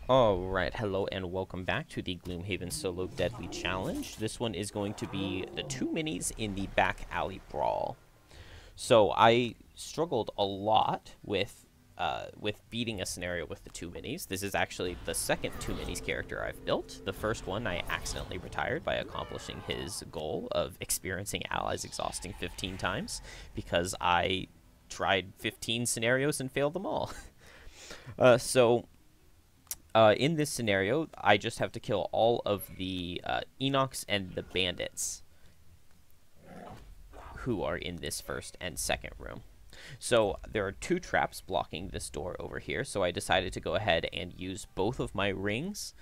Alright, hello and welcome back to the Gloomhaven Solo Deadly Challenge. This one is going to be the 2 minis in the Back Alley Brawl. So I struggled a lot with beating a scenario with the 2 minis. This is actually the second 2 minis character I've built. The first one I accidentally retired by accomplishing his goal of experiencing allies exhausting 15 times because I tried 15 scenarios and failed them all. In this scenario, I just have to kill all of the Enochs and the bandits who are in this first and second room. So there are 2 traps blocking this door over here, so I decided to go ahead and use both of my rings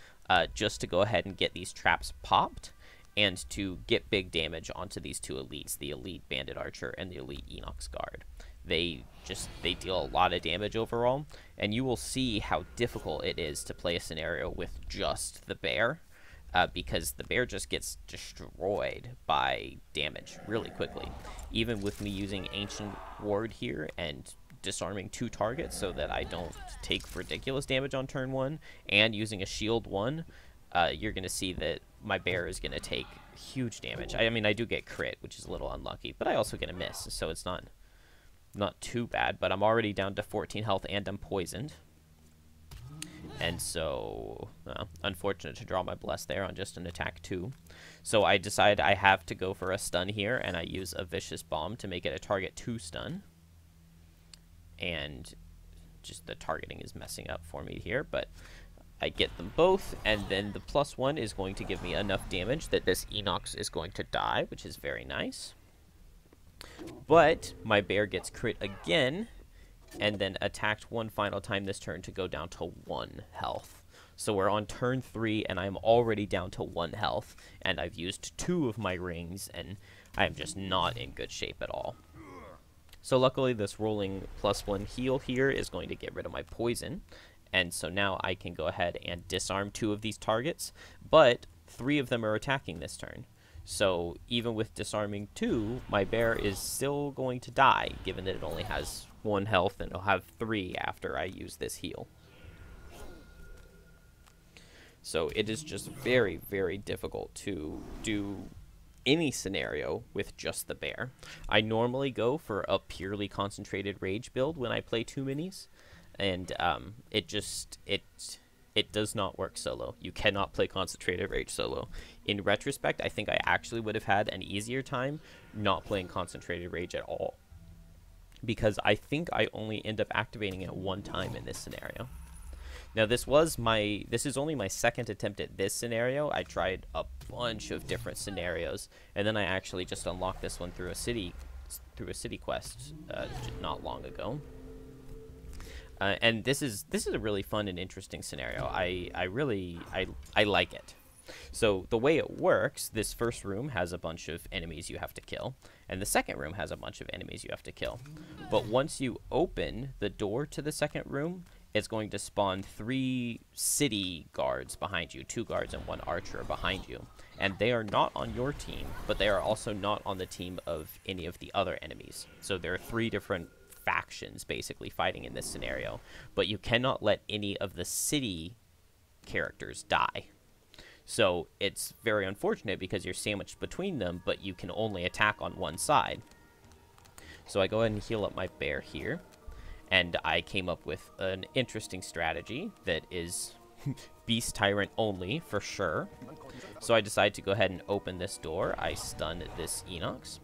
just to go ahead and get these traps popped and to get big damage onto these 2 elites, the elite bandit archer and the elite Enoch's guard. They deal a lot of damage overall, and you will see how difficult it is to play a scenario with just the bear, because the bear just gets destroyed by damage really quickly. Even with me using Ancient Ward here and disarming 2 targets so that I don't take ridiculous damage on turn 1, and using a shield 1, you're going to see that my bear is going to take huge damage. I mean, I do get crit, which is a little unlucky, but I also get a miss, so it's not too bad, but I'm already down to 14 health and I'm poisoned. And so, unfortunate to draw my bless there on just an attack 2. So I decide I have to go for a stun here, and I use a vicious bomb to make it a target 2 stun. And just the targeting is messing up for me here, but I get them both, and then the +1 is going to give me enough damage that this Enox is going to die, which is very nice. But my bear gets crit again, and then attacked 1 final time this turn to go down to 1 health. So we're on turn 3, and I'm already down to 1 health, and I've used 2 of my rings, and I'm just not in good shape at all. So luckily this rolling +1 heal here is going to get rid of my poison, and so now I can go ahead and disarm 2 of these targets, but 3 of them are attacking this turn. So even with disarming 2, my bear is still going to die, given that it only has 1 health, and it'll have 3 after I use this heal. So it is just very, very difficult to do any scenario with just the bear. I normally go for a purely concentrated rage build when I play 2 minis, and it does not work solo. You cannot play concentrated rage solo. In retrospect, I think I actually would have had an easier time not playing concentrated rage at all, because I think I only end up activating it 1 time in this scenario. Now this is only my 2nd attempt at this scenario. I tried a bunch of different scenarios, and then I actually just unlocked this one through a city quest not long ago. And this is a really fun and interesting scenario. I really like it. So the way it works, this first room has a bunch of enemies you have to kill, and the second room has a bunch of enemies you have to kill. But once you open the door to the second room, it's going to spawn 3 city guards behind you, 2 guards and 1 archer behind you. And they are not on your team, but they are also not on the team of any of the other enemies. So there are 3 different factions basically fighting in this scenario, but you cannot let any of the city characters die. So it's very unfortunate because you're sandwiched between them, but you can only attack on one side. So I go ahead and heal up my bear here, and I came up with an interesting strategy that is Beast Tyrant only for sure. So I decide to go ahead and open this door. I stun this Enox,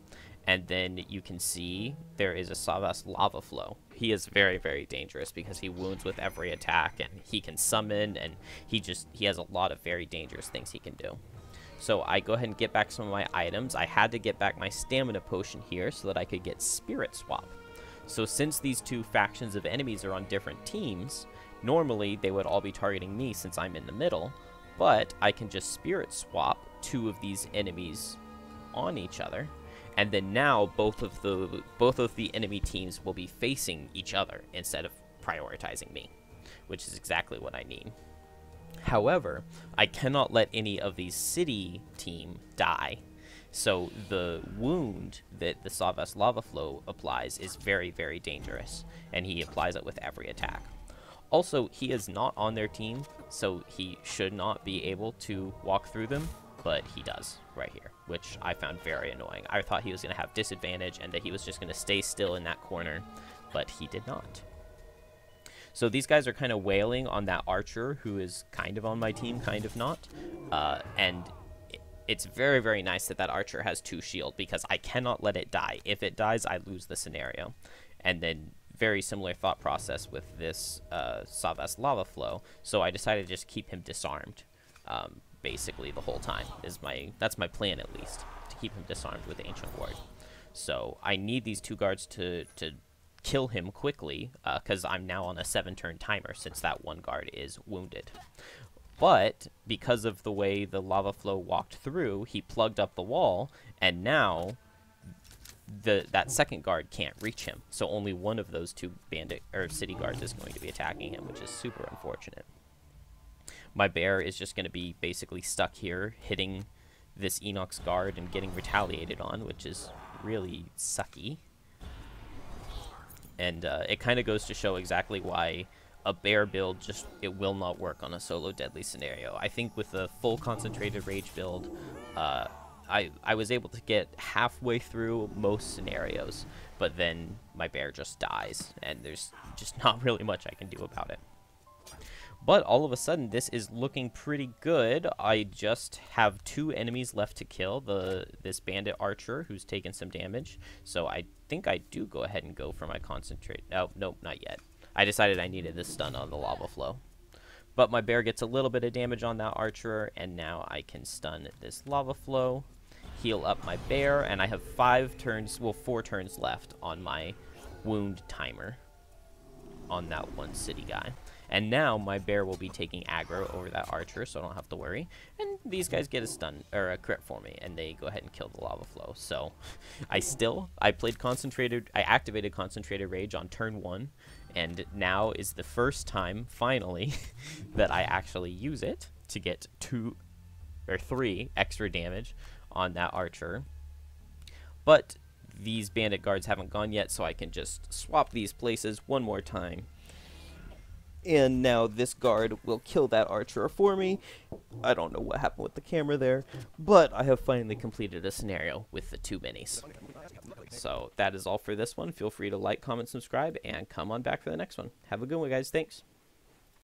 and then you can see there is a Savas lava flow. He is very, very dangerous because he wounds with every attack, and he can summon, and he has a lot of very dangerous things he can do. So I go ahead and get back some of my items. I had to get back my stamina potion here so that I could get Spirit Swap. So since these 2 factions of enemies are on different teams, normally they would all be targeting me since I'm in the middle, but I can just Spirit Swap 2 of these enemies on each other, and then now both of the enemy teams will be facing each other instead of prioritizing me, which is exactly what I need. However, I cannot let any of these city team die. So the wound that the Savas Lava Flow applies is very, very dangerous, and he applies it with every attack. Also, he is not on their team, so he should not be able to walk through them, but he does right here, which I found very annoying. I thought he was going to have disadvantage and that he was just going to stay still in that corner, but he did not. So these guys are kind of wailing on that archer who is kind of on my team, kind of not. And it's very, very nice that that archer has 2 shield because I cannot let it die. If it dies, I lose the scenario. And then very similar thought process with this Savas lava flow. So I decided to just keep him disarmed basically the whole time. That's my plan at least, to keep him disarmed with Ancient Ward. So I need these 2 guards to kill him quickly because I'm now on a 7-turn timer since that 1 guard is wounded. But because of the way the lava flow walked through, he plugged up the wall, and now that second guard can't reach him. So only one of those 2 bandit or city guards is going to be attacking him, which is super unfortunate. My bear is just going to be basically stuck here, hitting this Enoch's guard and getting retaliated on, which is really sucky. And it kind of goes to show exactly why a bear build it will not work on a solo deadly scenario. I think with a full concentrated rage build, I was able to get halfway through most scenarios, but then my bear just dies, and there's just not really much I can do about it. But all of a sudden, this is looking pretty good. I just have 2 enemies left to kill, this bandit archer who's taken some damage. So I think I do go ahead and go for my concentrate. Oh, nope, not yet. I decided I needed this stun on the lava flow. But my bear gets a little bit of damage on that archer, and now I can stun this lava flow, heal up my bear, and I have 4 turns left on my wound timer on that 1 city guy. And now my bear will be taking aggro over that archer, so I don't have to worry. And these guys get a stun or a crit for me, and they go ahead and kill the lava flow. So I activated concentrated rage on turn 1, and now is the first time finally that I actually use it to get 2 or 3 extra damage on that archer. But these bandit guards haven't gone yet, so I can just swap these places one more time. And now this guard will kill that archer for me. I don't know what happened with the camera there, but I have finally completed a scenario with the 2 minis. So that is all for this one. Feel free to like, comment, subscribe, and come on back for the next one. Have a good one, guys. Thanks.